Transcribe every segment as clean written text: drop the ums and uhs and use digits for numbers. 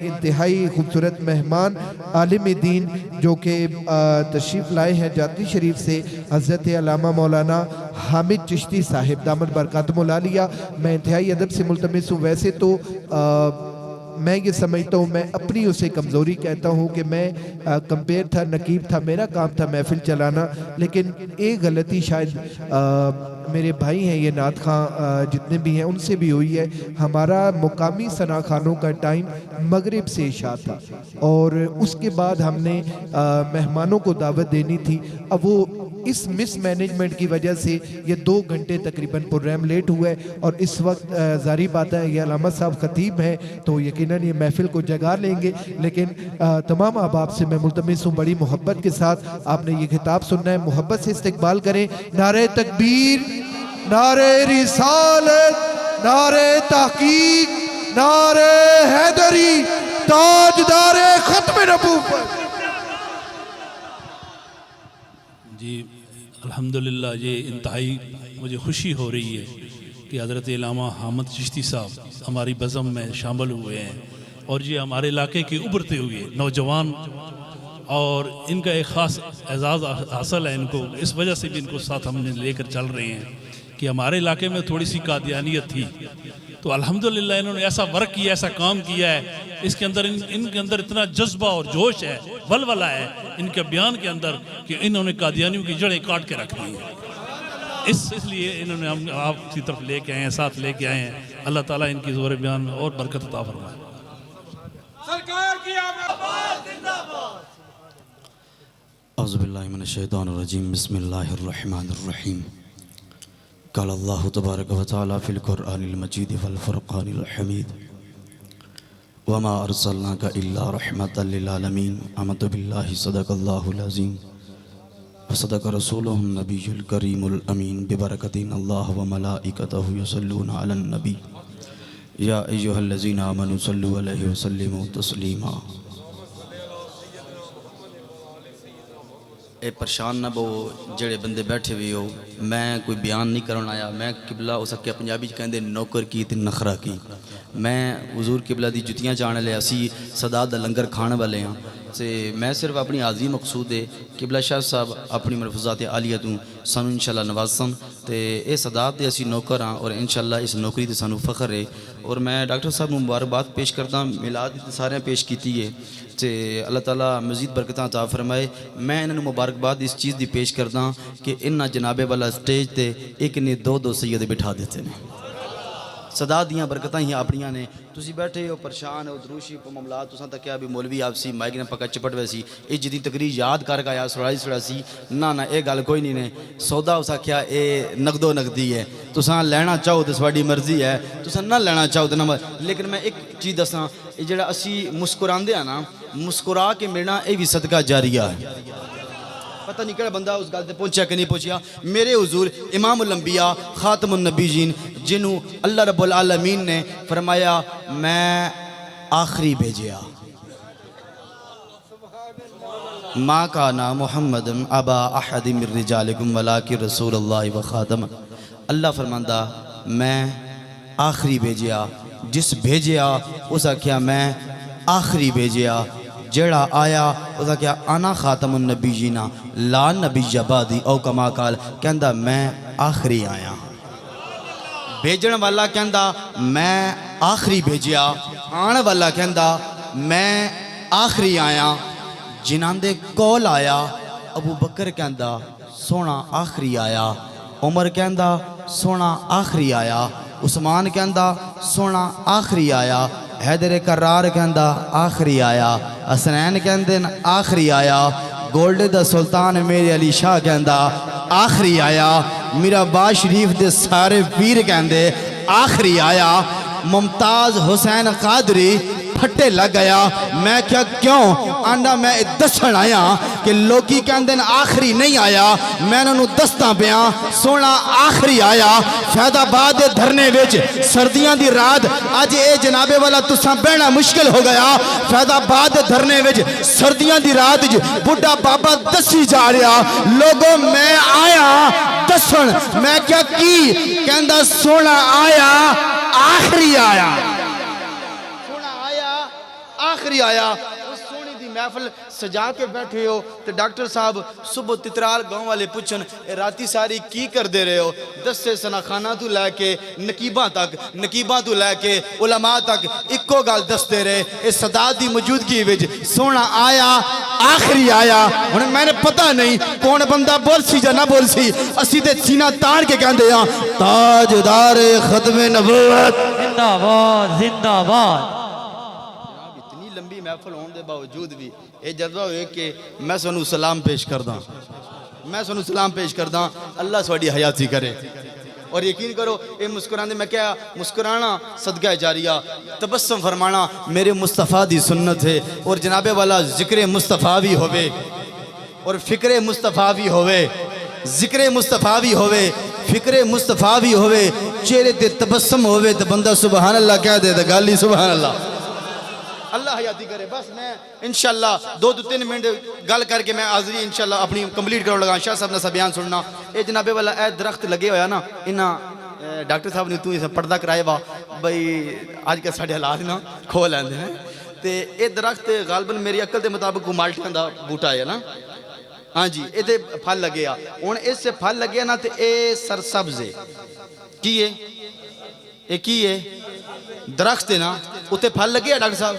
انتہائی خوبصورت مہمان عالم دین جو کہ تشریف لائے ہیں جاتی شریف سے حضرت علامہ مولانا حامد چشتی صاحب دامت برکاتہم العالیہ۔ میں انتہائی ادب سے ملتمس ہوں۔ ویسے تو میں یہ سمجھتا ہوں، میں اپنی اسے کمزوری کہتا ہوں کہ میں کمپیر تھا، نقیب تھا، میرا کام تھا محفل چلانا، لیکن ایک غلطی شاید میرے بھائی ہیں یہ نعت خواں جتنے بھی ہیں ان سے بھی ہوئی ہے۔ ہمارا مقامی ثنا خانوں کا ٹائم مغرب سے عشاء تھا اور اس کے بعد ہم نے مہمانوں کو دعوت دینی تھی۔ اب وہ اس مس مینجمنٹ کی وجہ سے یہ 2 گھنٹے تقریباً پروگرام لیٹ ہوا ہے، اور اس وقت ظاہری بات ہے یہ علامہ صاحب خطیب ہیں تو یقیناً یہ محفل کو جگا لیں گے، لیکن تمام احباب سے میں ملتمس ہوں بڑی محبت کے ساتھ آپ نے یہ خطاب سننا ہے، محبت سے استقبال کریں۔ نعرہ تکبیر، نعرہ رسالت، نعرہ تحقیق، نعرہ حیدری، تاجدار ختم نبوت۔ جی الحمدللہ، یہ انتہائی مجھے خوشی ہو رہی ہے کہ حضرت علامہ حامد چشتی صاحب ہماری بزم میں شامل ہوئے ہیں، اور یہ ہمارے علاقے کے ابھرتے ہوئے نوجوان، اور ان کا ایک خاص اعزاز حاصل ہے ان کو، اس وجہ سے بھی ان کو ساتھ ہم نے لے کر چل رہے ہیں کہ ہمارے علاقے میں تھوڑی سی قادیانیت تھی، تو الحمدللہ انہوں نے ایسا ورک کیا، ایسا کام کیا ہے، اس کے اندر ان کے اندر اتنا جذبہ اور جوش ہے، ولولہ ہے ان کے بیان کے اندر کہ انہوں نے قادیانیوں کی جڑیں کاٹ کے رکھ دی ہیں۔ اس لیے انہوں نے ہم آپ کی طرف لے کے آئے ہیں، ساتھ لے کے آئے ہیں۔ اللہ تعالیٰ ان کی زور بیان میں اور برکت عطا فرمائے۔ سرکار کی آباد زندہ باد۔ اعوذ باللہ من الشیطان الرجیم، بسم اللہ الرحمن الرحیم۔ قال اللہ تبارک و تعالی فی القرآن المجید والفرقان الحمید، وما ارسلناک الا رحمتا للعالمین۔ آمنت باللہ صدق اللہ العظیم وصدق رسولہ النبی الکریم الامین، ببرکت اللہ وملائکتہ یصلون علی النبی یا ایہا الذین آمنوا صلوا علیہ وسلموا تسلیما۔ اے پریشان نہ بو جڑے بندے بیٹھے ہوئے ہو، میں کوئی بیان نہیں کرنا آیا، میں قبلہ ہو سکے پنجابی کہندے نوکر کی تے نخرہ کی، میں حضور قبلہ دی جتیاں جانے لے، اسی صداد دا لنگر کھانے والے ہیں سے، میں صرف اپنی حاضری مقصود ہے قبلہ شاہ صاحب اپنی ملفوظات عالیہ تو سانو انشاءاللہ نوازن تے اے صداد دے اسی نوکر ہاں، اور انشاءاللہ اس نوکری تے سانو فخر ہے۔ اور میں ڈاکٹر صاحب مبارکباد پیش کرتا ہوں، میلاد تے سارے پیش کیتی ہے تے اللہ تعالیٰ مزید برکتاں عطا فرمائے۔ میں انہوں مبارکباد اس چیز دی پیش کرتا ہوں کہ انہاں جنابے والا سٹیج تے ایک نے 2 سید بٹھا دیتے ہیں، صدا دیاں برکتاں ہی اپنیاں نے، تسی بیٹھے ہو پریشان ہو، دروشی پہ معاملات تساں تک کیا بھی مولوی آپ سی مائک نے پکا چپٹ ویسی اے جدی تقریر یاد کر گیا سڑائی سی، نہ اے گل کوئی نہیں نے، سودا اسا کیا اے نقد و نقدی ہے، تساں لینا چاہو تو سواڈی مرضی ہے، تساں نہ لینا چاہو تو نہ، لیکن میں ایک چیز دساں، جڑا اسی مسکراندے ہیں نا، مسکرا کے ملنا اے بھی صدقہ جاریہ ہے۔ پتہ نہیں کہڑا بندہ اس گل تے پہنچیا کہ نہیں پہنچیا، میرے حضور امام الانبیاء خاتم النبیین جنہوں اللہ رب العالمین نے فرمایا میں آخری بھیجیا، ما کانا محمد ابا احد من رجالکم ولکن رسول اللہ و خاتم، اللہ فرماندہ میں آخری بھیجیا، جس بھیجیا اسا کیا میں آخری بھیجیا، جڑا آیا اسا کیا انا خاتم النبیین لا نبی بعدی، او کما قال کہندا میں آخری آیا، بھیجن والا کہندا میں آخری بھیجیا، آن والا کہندا میں آخری آیا، جنہاں دے کول آیا ابو بکر کہندا سونا آخری آیا، عمر کہندا سونا آخری آیا، عثمان کہندا سونا آخری آیا، حیدر کرار کہندا آخری آیا، حسنین کہندے آخری آیا، گولڈ دا سلطان میرے علی شاہ کہندا آخری آیا، میرا با شریف دے سارے پیر کہندے آخری آیا، ممتاز حسین قادری پھٹے لگ گیا، میں کیا کیوں آنڈا میں دسن آیا کہ لوگی کہندے آخری نہیں آیا، میں انہوں دستاں پیاں سونا آخری آیا، فیض آباد دھرنے ویچ سردیاں دی رات آج اے جنابے والا تساں بہنا مشکل ہو گیا، فیض آباد دھرنے ویچ سردیاں دی رات بڑھا بابا دسی جا رہا، لوگوں میں آیا دسن، میں کیا کی کہندہ سونا آیا آخری آیا، آخری آیا سونی دی محفل سجا کے بیٹھے ہو تو ڈاکٹر صاحب صبح تترال گاؤں والے پوچھن راتی ساری کی کر دے رہے ہو دستے سناخانہ تو لے کے نقیباں تو لے کے علماء تک اکو گال دستے رہے اس صدا دی موجودگی وچ سونا آیا آخری آیا انہیں میں نے پتہ نہیں کون بندہ بول سی یا نہ بول سی اسی تے سینہ تاڑ کے کہندے ہاں تاجدار ختم نبوت زندہ باد زندہ باد اتنی لمبی محفل ہونے دے باوجود بھی یہ جذبہ ہوئے کہ میں سنو سلام پیش کرداں اللہ سواڈی حیاتی کرے اور یقین کرو یہ مسکرانے میں کیا مسکرانا صدقہ جاریہ تبسم فرمانا میرے مصطفیٰ دی سنت ہے اور جناب والا ذکر مصطفیٰ بھی ہوئے اور فکر مصطفیٰ بھی ہوئے ذکر مصطفیٰ بھی ہوئے فکر مصطفیٰ بھی ہوئے چہرے تے تبسم ہوئے تو بندہ سبحان اللہ کہہ دے تو گالی سبحان اللہ اللہ حیاتی کرے بس میں انشاءاللہ 2-3 منٹ گل کر کے میں حاضری انشاءاللہ اپنی کمپلیٹ کرو لگا شاہ صاحب نے سا بیان سننا اے جنابے والا اے درخت لگے ہویا نا انہاں ڈاکٹر صاحب نے تو اسے پردہ کرائے با بھئی آج کے ساڑھے حالات نا کھول آندے ہیں تے اے درخت غالباً میری عقل دے مطابق کو مالٹیاں دا بوٹا ہے نا ہاں جی اے دے پھل لگے ہون اس سے پھل لگے نا تے اے سرسبز ہے کی ہے اے کی ہے درخت ہے نا اتے پھل لگے ڈاکٹر صاحب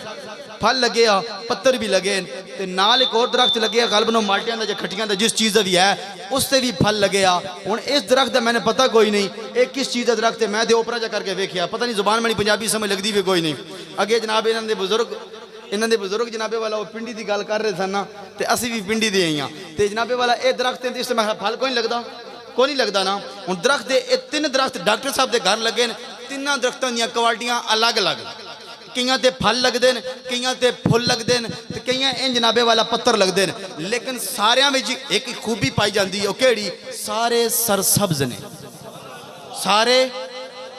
پھل لگے پتر بھی لگے تے نال ایک اور درخت لگے غالباً مالٹیاں دا یا کھٹیاں دا جس چیز دا بھی ہے اس سے بھی پھل لگے ہوں اس درخت دا میں نے پتہ کوئی نہیں ایک کس چیز دا درخت ہے میں دے اوپرا جا کر کے ویکھیا پتہ نہیں زبان میں نہیں پنجابی سمجھ لگ دی بھی کوئی نہیں اگے جناب انہاں دے بزرگ جنابے والا وہ پنڈی دی گل کر رہے تھا نا تے اسی بھی پنڈی دے آئیاں تے جنابے والا اے درخت ہے اس سے میں پھل کوئی نہیں لگدا کوئی نہیں لگدا نا ہوں درخت دے اے 3 درخت ڈاکٹر صاحب دے گھر لگے تیناں درختاں دیاں کوالٹیاں الگ الگ کئیاں تے پھل لگ دین کئیاں تے پھل لگ دین تے کئیاں ان جنابے والا پتر لگ دین لیکن ساریاں میں ایک خوبی پائی جاندی ہے وہ کیڑی سارے سرسبز نے سارے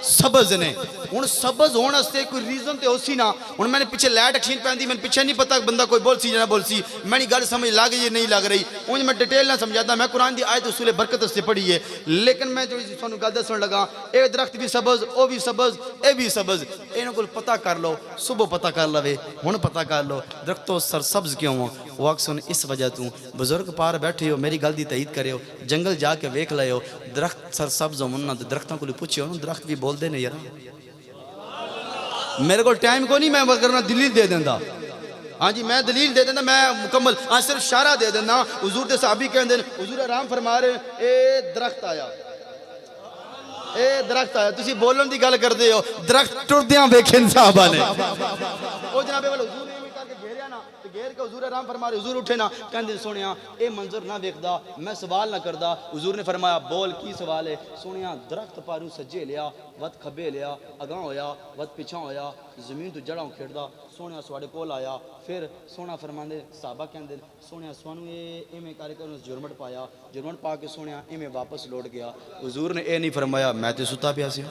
سبز نے ہوں سبز ہونے سے کوئی ریزن تے ہو سی نا ہوں میں نے پیچھے لائٹ ایکشن پہن دی میں پیچھے نہیں پتا بندہ کوئی بول سی یا نہ بول سی میں نہیں گل سمجھ لگ یہ نہیں لگ رہی ہوں میں ڈیٹیل نہ سمجھاتا میں قرآن دی آیت اصول برکت سے پڑھی ہے لیکن میں جو سانو گل دسن لگا اے درخت بھی سبز او بھی سبز اے بھی سبز انہاں کول پتہ کر لو صبح پتہ کر لوے ہن پتہ کر لو درختوں سرسبز کیوں ہو وہ اکثر اس وجہ تو بزرگ پار بیٹھے ہو میری گل دی تائید کرے ہو جنگل جا کے ویکھ لے ہو درخت سرسبز ہون درختوں کو پوچھے ہو درخت بھی بول دے نے یار میرے کو ٹائم کو نہیں میں کرنا دلیل دے دیندہ ہاں جی میں دلیل دے دیندہ میں مکمل صرف اشارہ دے دیندہ حضور دے صحابی کہندے حضور آرام فرما رہے اے درخت آیا تسی بولن دی گل کر دے ہو درخت ٹردیاں بیکھن صحابہ نے او جنابے والا حضور نے کہا کہ گھیریا نا گھیر کے حضور آرام فرما رہے حضور اٹھے نا کہندے سونیا اے منظر نہ دیکھدا میں سوال نہ کردا حضور نے فرمایا بول کی سوال ہے سونیا درخت پاروں سجے لیا وقت کھبے لیا اگاں ہویا وقت پیچھا ہویا زمین تو جڑاں کھیڑدا سونیا سواڑے کول آیا پھر سونا فرماندے صحابہ کہندے سونیا سوانو ایویں کر کے اس جرمٹ پایا جرمٹ پا کے سونیا ایویں واپس لوٹ گیا حضور نے اے نہیں فرمایا میں تے ستا پیا سی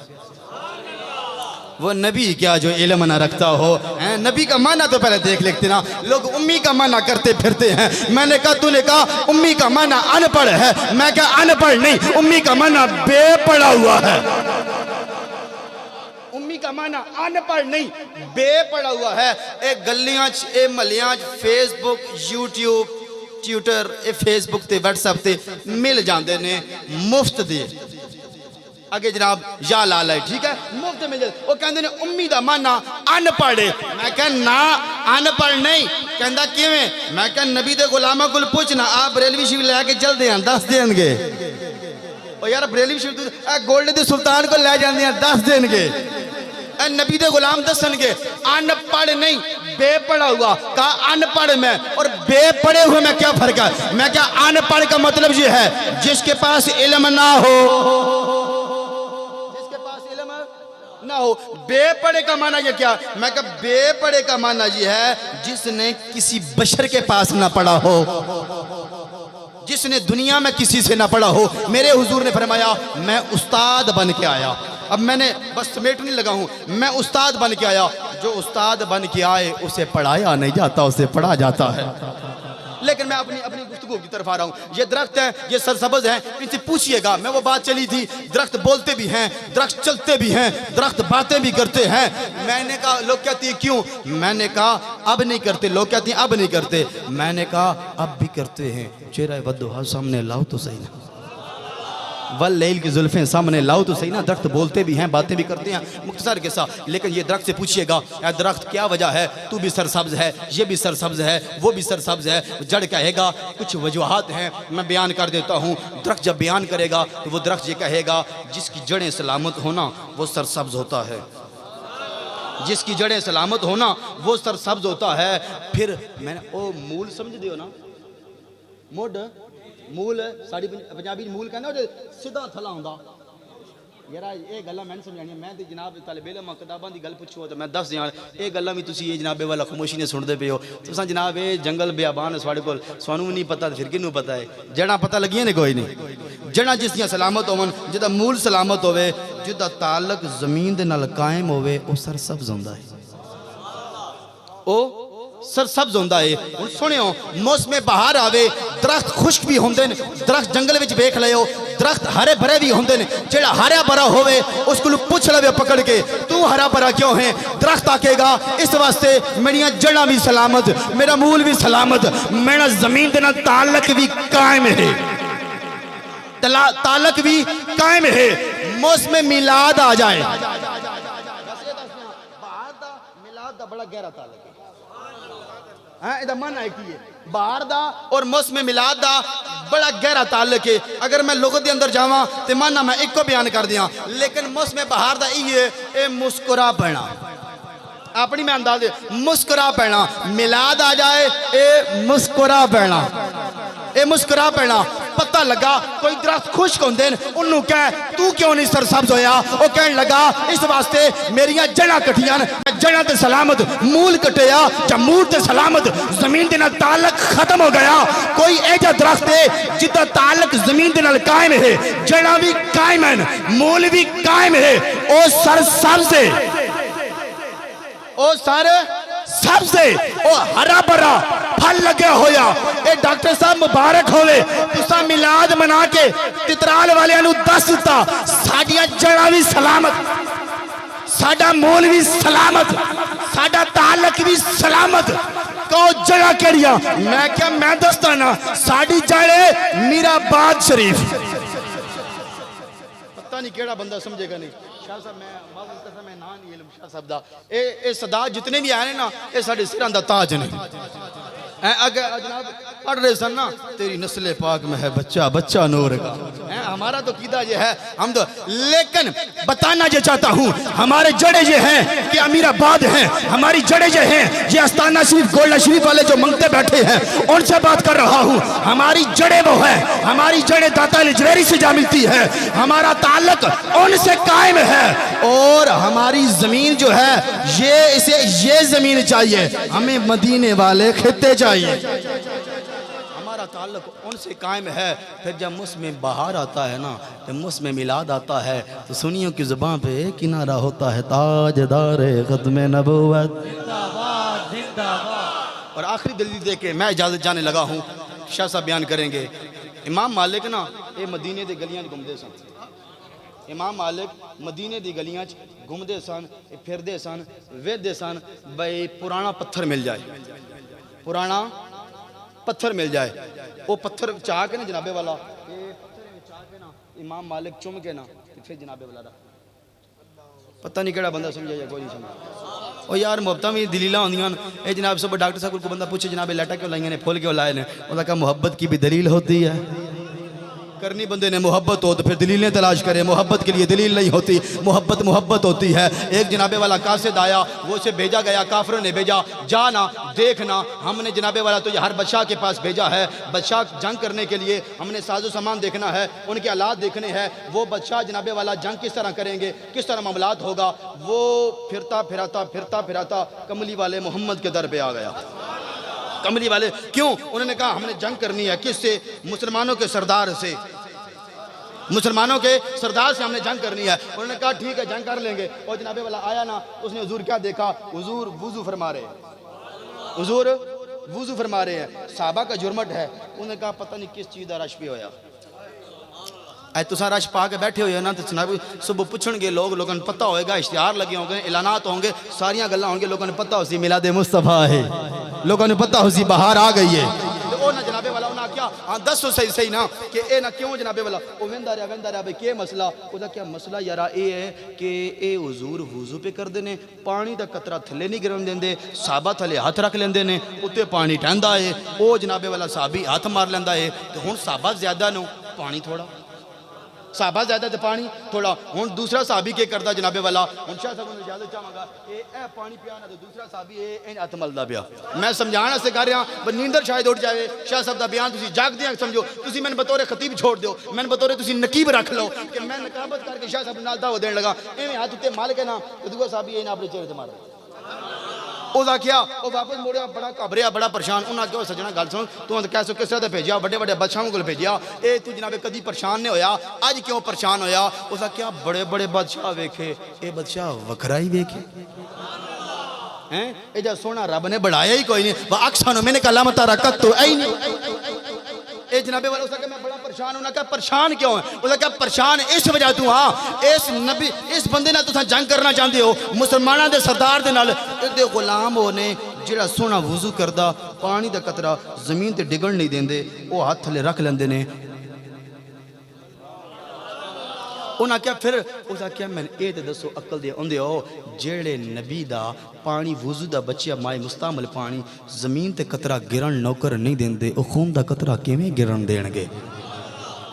وہ نبی کیا جو علم نہ رکھتا ہو نبی کا معنی تو پہلے دیکھ لیتے نا لوگ امی کا معنی کرتے پھرتے ہیں میں نے کہا تو نے کہا امی کا معنی ان پڑھ ہے میں کہا ان پڑھ نہیں امی کا معنی بے پڑھا ہوا ہے امی کا معنی ان پڑھ نہیں بے پڑھا ہوا ہے اے گلیاں اے ملیاں فیس بک یوٹیوب ٹیوٹر اے فیس بک تے واٹس ایپ تے مل جاندے نے مفت دے آگے جناب یا لالا ہے ٹھیک ہے مفت میں جائے وہ کہندے نے امید مانا ان پڑھے میں کہا نا ان پڑھ نہیں کہندہ کیویں میں کہا نبی دے غلامہ کل پوچھنا آپ بریلوی شیف لے کے چل دیں 10 دیں گے اور یار بریلوی شیف گولڈ دے سلطان کو لے جان دیں 10 دیں گے اے نبی دے غلام دسن گے ان پڑھ نہیں بے پڑھا ہوا کہا ان پڑھ میں اور بے پڑھے ہوئے میں کیا فرق ہے میں کہا ان پڑھ کا مطلب یہ ہے جس کے پاس علم نہ ہو نہ ہو بے پڑھے کا معنی یہ کیا میں کہا بے پڑھے کا معنی یہ ہے جس نے کسی بشر کے پاس نہ پڑھا ہو جس نے دنیا میں کسی سے نہ پڑھا ہو میرے حضور نے فرمایا میں استاد بن کے آیا اب میں نے بس سمیٹ نہیں لگا ہوں میں استاد بن کے آیا جو استاد بن کے آئے اسے پڑھایا نہیں جاتا اسے پڑھا جاتا ہے لیکن میں اپنی گفتگو کی طرف آ رہا ہوں. یہ درخت ہیں, یہ سرسبز ہیں, ان سے پوچھئے گا. میں وہ بات چلی تھی, درخت بولتے بھی ہیں, درخت چلتے بھی ہیں, درخت باتیں بھی کرتے ہیں. میں نے کہا لوگ کہتے ہیں کیوں؟ میں نے کہا اب نہیں کرتے. لوگ کہتے ہیں اب نہیں کرتے. میں نے کہا اب بھی کرتے ہیں. چہرہ ودھوہا سامنے لاؤ تو صحیح نا, واللیل کی زلفیں سامنے لاؤ تو صحیح نا. درخت بولتے بھی ہیں, باتیں بھی کرتے ہیں, مختصر کے ساتھ. لیکن یہ درخت سے پوچھئے گا اے درخت کیا وجہ ہے, تو بھی سرسبز ہے, یہ بھی سرسبز ہے, وہ بھی سرسبز ہے. جڑ کہے گا کچھ وجوہات ہیں, میں بیان کر دیتا ہوں. درخت جب بیان کرے گا تو وہ درخت یہ کہے گا جس کی جڑیں سلامت ہونا وہ سرسبز ہوتا ہے. جس کی جڑیں سلامت ہونا وہ سرسبز ہوتا ہے. پھر میں نے او مول سمجھ دیو نا, موڈ مول ساڑی پنجابی مول کہنا جو سیدھا تھلا ہوندا. یارا یہ گلاں میں سمجھانی, میں تے جناب طالب علم کتاباں دی گل پوچھو تو میں دس دیاں یہ گلاں بھی تسی یہ جناب والا خاموشی نے سن دے پے ہو. تساں جناب یہ جنگل بیابان ساڈے کول سانوں نہیں پتہ پھر کینوں پتہ ہے. جڑاں پتہ لگیاں نے کوئی نہیں. جڑاں جس دیاں سلامت ہون, جدا مول سلامت ہوے, جدا تعلق زمین دے نال قائم ہوے, او سرسبز ہوندا ہے. او سرسبز ہوندا ہے. ہن سنیو, موسم بہار آوے درخت خشک بھی ہوندے نے. درخت جنگل وچ ویکھ لیو درخت ہرے بھرے بھی ہوندے نے. جڑا ہرا بھرا ہوے اس کو پوچھ لوے پکڑ کے تو ہرا بھرا کیوں ہے؟ درخت آکے گا اس واسطے میریاں جڑاں بھی سلامت, میرا مول بھی سلامت, میرا زمین دے نال تعلق بھی قائم ہے, تعلق بھی قائم ہے. موسم میلاد آ جائے, بہار دا میلاد دا بڑا گہرا تعلق ہے. ادھا من ہے کی ہے بہار دا اور موسم میلاد دا بڑا گہرا تعلق ہے. اگر میں لغت دے اندر جاواں تے مانا میں ایک کو بیان کر دیاں, لیکن موسم بہار دا یہ ہے اے مسکرا پینا. اپنی میں انداز دے مسکرا پینا. میلاد آ جائے اے مسکرا پینا, اے مسکرا پینا. پتہ لگا کوئی درخت خشک ہوندے نے, انہوں کہے تو کیوں نہیں سرسبز ہویا؟ وہ کہنے لگا اس واسطے میریاں جڑاں کٹیاں, جڑاں تے سلامت, مول کٹیا جا مول تے سلامت, زمین دے نال تعلق ختم ہو گیا. کوئی ایجا درخت ہے جدہ تعلق زمین دے نال قائم ہے, جڑاں بھی قائم ہیں, مول بھی قائم ہے, او سرسبز ہے, او سارے سبز ہے, او ہرا بھرا پھل لگے ہویا. اے ڈاکٹر صاحب مبارک ہوئے, تسا میلاد منا کے تترال والے انو دس دیتا ساڑیاں جڑاں بھی سلامت, ساڑا مول بھی سلامت, ساڑا تعلق بھی سلامت. کہو جڑا کریاں؟ میں کیا میں دستانا ساڑی جڑے میرا باد شریف. پتہ نہیں کیڑا بندہ سمجھے گا نہیں. شاہ صاحب میں معاون کرتا میں نان نہیں علم شاہ صاحب دا, اے صدا جتنے بھی آئے نا اے ساڑے سران دا تاج نے. اگر جناب پڑھ رہے سن نا تیری نسل پاک میں ہے بچہ بچہ نور کا, ہمارا تو قیدہ یہ ہے ہم تو. لیکن بتانا یہ چاہتا ہوں ہمارے جڑے یہ ہیں کہ امیر آباد ہیں, ہماری جڑے یہ ہیں یہ استانہ شریف گولڈ شریف والے جو منگتے بیٹھے ہیں ان سے بات کر رہا ہوں. ہماری جڑے وہ ہیں, ہماری جڑے داتا لجویری سے جا ملتی ہے, ہمارا تعلق ان سے قائم ہے. اور ہماری زمین جو ہے یہ اسے یہ زمین چاہیے, ہمیں مدینے والے خطے چاہیے. ہمارا تعلق ان سے قائم ہے. پھر جب موسم بہار آتا ہے نا, جب موسم میلاد آتا ہے تو سنیوں کی زبان پہ ایک ہی نعرہ ہوتا ہے تاجدار ختم نبوت زندہ باد زندہ باد. اور آخری دلیل دے کے میں اجازت جانے لگا ہوں. شاہ صاحب بیان کریں گے. امام مالک نا اے مدینے دے گلیاں گھومدے سن. امام مالک مدینے دی گلیاں گھومدے سن, پھردے سن, ویدے سن بھئی پرانا پتھر مل جائے, پرانا پتھر مل جائے. وہ پتھر چاہ کے نا جنابے والا یہ پتھر چاہ کے نا امام مالک چم کے نا پھر جنابے والا رکھ. پتہ نہیں کیڑا بندہ سمجھا یا کوئی نہیں سمجھا. او یار محبتاں بھی دلیلاں ہوندیاں. اے جناب صاحب ڈاکٹر صاحب کو بندہ پوچھے جناب لیٹا کیوں لائیں نے, پھول کیوں لائے نے, انہوں نے کہا محبت کی بھی دلیل ہوتی ہے. کرنی بندے نے محبت ہو تو پھر دلیلیں تلاش کرے. محبت کے لیے دلیل نہیں ہوتی, محبت محبت ہوتی ہے. ایک جنابے والا قاصد آیا, وہ اسے بھیجا گیا, کافروں نے بھیجا, جانا دیکھنا. ہم نے جنابے والا تو یہ ہر بادشاہ کے پاس بھیجا ہے, بادشاہ جنگ کرنے کے لیے ہم نے ساز و سامان دیکھنا ہے, ان کے آلات دیکھنے ہیں. وہ بادشاہ جنابے والا جنگ کس طرح کریں گے, کس طرح معاملات ہوگا. وہ پھرتا پھراتا کملی والے محمد کے در پہ آ گیا. کملی والے کیوں؟ انہوں نے کہا ہم نے جنگ کرنی ہے. کس سے؟ مسلمانوں کے سردار سے, مسلمانوں کے سردار سے ہم نے جنگ کرنی ہے. انہوں نے کہا ٹھیک ہے جنگ کر لیں گے. اور جناب والا آیا نا, اس نے حضور کیا دیکھا, حضور وضو فرما رہے, حضور وضو فرما رہے ہیں، صحابہ کا جرمٹ ہے، انہوں نے کہا پتہ نہیں کس چیز دا رش پہ ہویا، اے تساں رش پا کے بیٹھے ہوئے نا تو جناب صبح پوچھن گے لوگوں نے پتہ ہوئے گا، اشتہار لگے ہوں گے، اعلانات ہوں گے، ساریاں گلاں ہوں گے، لوگوں نے پتہ ہو سی میلاد مصطفیٰ ہے، لوگوں نے پتہ ہو سی بہار آ گئی ہے، تو او نہ جناب والا انہاں کیا ہاں دسو صحیح نا کہ اے نہ کیوں جناب والا او ویندا رہا بھئی کیا مسئلہ، او دا کیا مسئلہ یارا اے ہے کہ اے حضور وضو پہ کر دینے، پانی دا قطرہ تھلے نہیں گرن دیندے، صحابہ تھلے ہاتھ رکھ لیندے نے، اتے پانی ٹہندا ہے، او جناب والا صحابی ہاتھ مار لیندا ہے، تو ہن صحابہ زیادہ نو پانی تھوڑا، صحابہ زیادہ تے پانی تھوڑا، ہن دوسرا صحابی کے کردہ جناب والا، ہن شاہ صاحب نے اجازت چاہاں گا اے پانی پیا نہ تو دوسرا صحابی اے ہاتھ ملدا پیا، میں سمجھانا سے کر رہا ہوں نیندر شاید اٹھ جائے، شاہ صاحب دا بیان تسی جاگ دیاں سمجھو، تسی میں بطور خطیب چھوڑ دیو، میں بطور تسی نقیب رکھ لو کہ میں نقابت کر کے شاہ صاحب نال دعوت دین لگا، ایویں ہاتھ تے مال کے نا تو دوسرا صحابی اے نہ اپنے چہرے تے مار او دا کیا او واپس موڑیا بڑا گھبریا بڑا پریشان، انہاں کہو سجنا گل سن تو کیسے کس طرح تے بھیجیا بڑے بڑے بادشاہوں کو بھیجیا، اے تو جناب کدی پریشان نہیں ہویا اج کیوں پریشان ہویا، او دا کیا بڑے بڑے بادشاہ ویکھے اے بادشاہ وکھرا ہی ویکھے ہیں، اے جا سونا رب نے بڑھایا ہی کوئی نہیں، واکثر میں نے کلام ترکت تو اے نہیں، اے جناب والا اس کہ میں بڑا پریشان ہوں، کہا پریشان کیوں ہے، اس کہا پریشان اس وجہ تو ہاں اس نبی اس بندے نال تساں جنگ کرنا چاہتے ہو، مسلماناں دے سردار دے نال دے غلام ہونے جڑا سونا وضو کردا پانی دا قطرہ زمین تے ڈگن نہیں دیندے، او ہاتھ تھلے رکھ لیندے نے، انہاں کیا پھر اس کیا میں اے تے دسو عقل دے اوندے ہو جڑے نبی دا پانی وضو دا بچیا مائے مستعمل پانی زمین تے قطرہ گرن نوکر نہیں دیندے، او خون دا قطرہ کیویں گرن دین گے،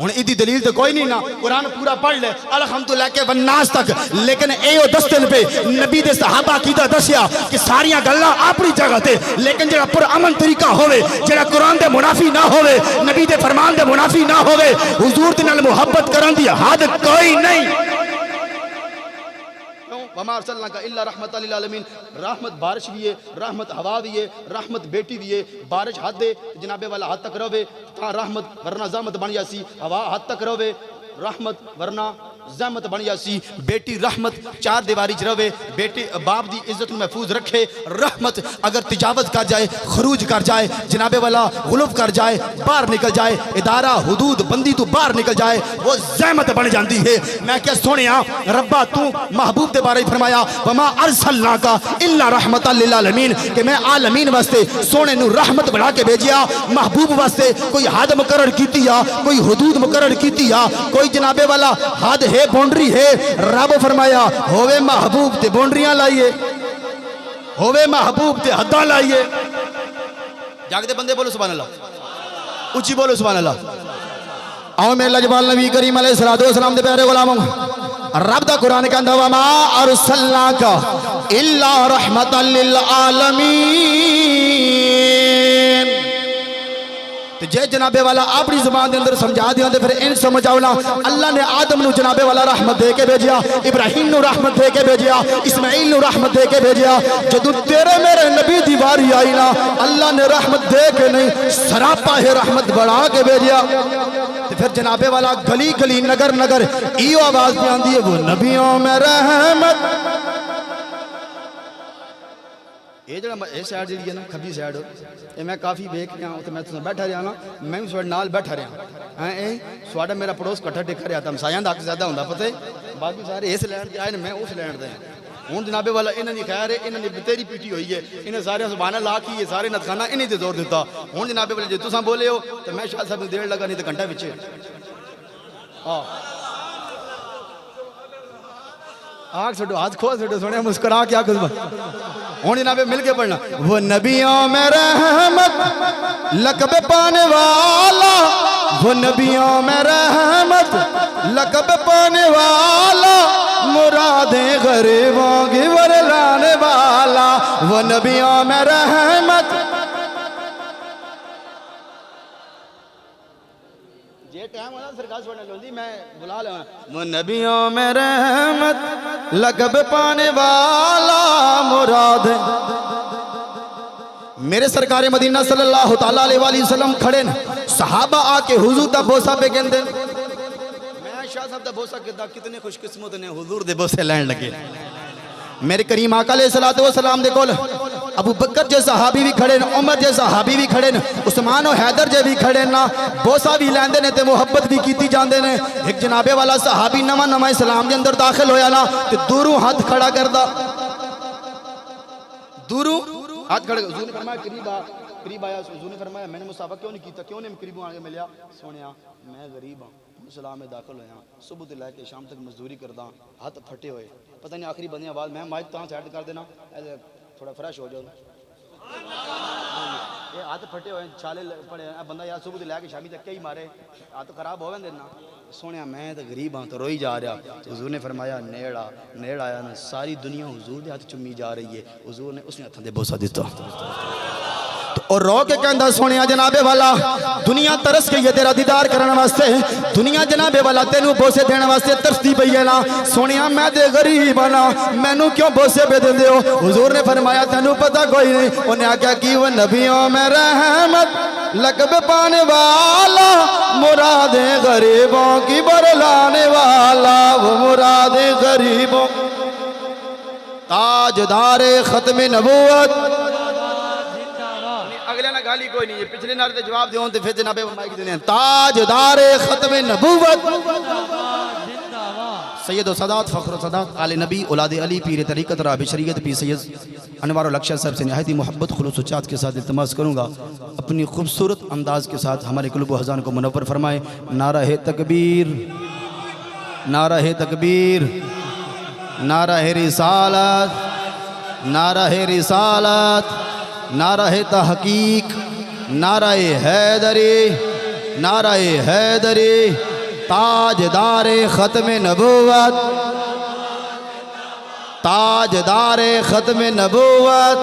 ہن ایدی دلیل تے کوئی نہیں نا، قرآن پورا پڑھ لے الحمدللہ کے والناس تک، لیکن اے او دستن پہ نبی دے صحابہ کیتا دسیا کہ ساریاں گلاں اپنی جگہ تے، لیکن جڑا پر امن طریقہ ہوئے، جڑا قرآن دے منافی نہ ہوئے، نبی دے فرمان دے منافی نہ ہوئے، حضور دے نال محبت کرن دی حد کوئی نہیں، وما ارسلناک الا رحمت للعالمین، رحمت بارش بھی ہے، رحمت ہوا بھی ہے، رحمت بیٹی بھی ہے، بارش حد دے جناب والا حد تک روے تاں رحمت ورنہ زحمت بن جاسی، ہوا حد تک روے رحمت ورنہ زحمت بن جاسی، بیٹی رحمت چار دیواری چ روے، بیٹی باپ دی عزت محفوظ رکھے، رحمت اگر تجاوز کر جائے خروج کر جائے جناب والا غلوف کر جائے باہر نکل جائے ادارہ حدود بندی تو باہر نکل جائے وہ زحمت بن جاندی ہے، میں کیا سونیا ربا تو محبوب دے بارے فرمایا وما ارسلناک الا رحمت للعالمین کہ میں عالمین واسطے سونے نو رحمت بنا کے بھیجیا، محبوب واسطے کوئی حد مقرر کیتی یا کوئی حدود مقرر کیتی یا کوئی جناب والا حد ہے بونڈری ہے، رب فرمایا ہووے محبوب تے بونڈریاں لائیے، ہووے محبوب تے حداں لائیے، جاگتے بندے بولو سبحان اللہ، اچھی بولو سبحان اللہ، آؤ میرے لجبال نبی کریم علیہ السلام دے پیارے غلاموں، رب دا قرآن کہندا وما ارسلناک الا رحمتا للعالمین، جے جناب والا اپنی زبان دے اندر سمجھا دیا پھر ان سمجھاؤ نا، اللہ نے آدم نو جناب والا رحمت دے کے بھیجیا، ابراہیم نو رحمت دے کے بھیجیا، اسماعیل نو رحمت دے کے بھیجیا، جدو تیرے میرے نبی دی واری آئی نا اللہ نے رحمت دے کے نہیں سراپا ہے رحمت بڑھا کے بھیجیا، پھر جناب والا گلی گلی نگر نگر ایو آواز پہ آندی ہے وہ نبیوں میں رحمت، یہ جڑا اے سائڈ جڑی ہے نا کھبی سائڈ اے میں کافی ویکھ رہا ہوں تے میں تساں بیٹھا رہا نا میں بھی سوڑے نال بیٹھا رہا ہاں اے سواڈا میرا پڑوس کٹھا ٹکھا رہا تھا ہمسایاں دا حق زیادہ ہوندا پتہ ہے باقی سارے اس لینڈ تے آئے نے میں اس لینڈ تے ہن جناب والا انہاں دی خیر ہے انہاں دی تیری پیٹی ہوئی ہے انہاں سارے سبحان اللہ کی ہے سارے نتخانہ انہی تے زور دیتا ہن جناب والا جے تساں بولے ہو تے میں شاہ صاحب نوں دیر لگا نہیں تے گھنٹہ وچ ہاں آگ سٹو ہاتھ کھو سٹو سونے مسکرا کیا کچھ ہوں جناب مل کے پڑھنا وہ نبیوں میں رحمت لقب پانے والا، وہ نبیوں میں رحمت لقب پانے والا، مرادیں غریبوں کی ورلانے والا، وہ نبیوں میں رحمت یہ ٹائم ہونا سرکار سوڑنے لوندی میں بلا لے وہ نبیوں میں رحمت لقب پانے والا مراد، میرے سرکار مدینہ صلی اللہ تعالیٰ علیہ وسلم کھڑے نا صحابہ آ کے حضور دا بوسا پہ گندے، میں شاہ صاحب دا بوسا کہتا کتنے خوش قسمت نے حضور دے بوسے لین لگے، میرے کریم آقا علیہ السلام دے کول ابو بکر جے صحابی بھی کھڑے نے، عمر جے صحابی بھی کھڑے نے، عثمان و حیدر جے بھی کھڑے نا، بوسا بھی لیندے نے تے محبت بھی کیتی جاندے نے۔ ایک جنابے والا صحابی نواں نواں اسلام دے اندر داخل ہویا نا تے دوروں ہاتھ کھڑا کردا، دوروں ہاتھ کھڑا، حضور نے فرمایا قریب آیا، حضور نے فرمایا میں نے مصافحہ کیوں نہیں کیتا، کیوں نہیں قریب آ کے ملیا؟ سونیا میں غریب ہاں، اسلام میں داخل ہویا، صبح سے لے کے شام تک مزدوری کردا، ہاتھ پھٹے ہوئے، پتہ نہیں آخری بندے آواز میں مائک تاں سیٹ کر دینا تھوڑا فریش ہو جاؤ، یہ ہاتھ پھٹے ہوئے چھالے پڑے بندہ یار صبح سے لے کے شامی تک کئی مارے ہاتھ خراب ہو گئے نا۔ سونیا میں تو غریب ہاں تو روئی جا رہا، حضور نے فرمایا نیڑ آیا نا، ساری دنیا حضور دے ہاتھ چمی جا رہی ہے، حضور نے اس نے ہاتھاں دے بوسا دیتا اور رو کے کہندا سونیا جنابے والا دنیا ترس گئی ہے تیرا دیدار کرنے واسطے، دنیا جنابے والا تینوں بوسے دینے واسطے ترستی پئی ہے نا۔ سونیا میں دے غریب نا، مینوں کیوں بوسے پہ دیندے ہو؟ حضور نے فرمایا تینوں پتہ کوئی نہیں، انہیں آکھیا کہ وہ نبیوں میں رحمت لقب پانے والا، مرادیں غریبوں کی برلانے والا، وہ مرادیں غریبوں تاجدار ختم نبوت۔ اگلے نہ گالی کوئی نہیں ہے، پچھلے نعرے تے جواب دیوں تے پھر جناب مائک دینے ہیں۔ تاجدار ختم نبوت سید و سادات فخر و سادات آل نبی اولاد علی پیر طریقت راب شریعت پیر سید انوار الکشہ صاحب سے نہایت محبت خلوص و چاہت کے ساتھ التماس کروں گا اپنی خوبصورت انداز کے ساتھ ہمارے قلوب و اذہان کو منور فرمائے۔ نعرہ تکبیر، نعرہ تکبیر، نعرہ رسالت، نعرہ رسالت، نعرہ تحقیق، نعرہ حیدری، نعرہ حیدری، تاجدار ختم نبوت، تاجدار ختم نبوت۔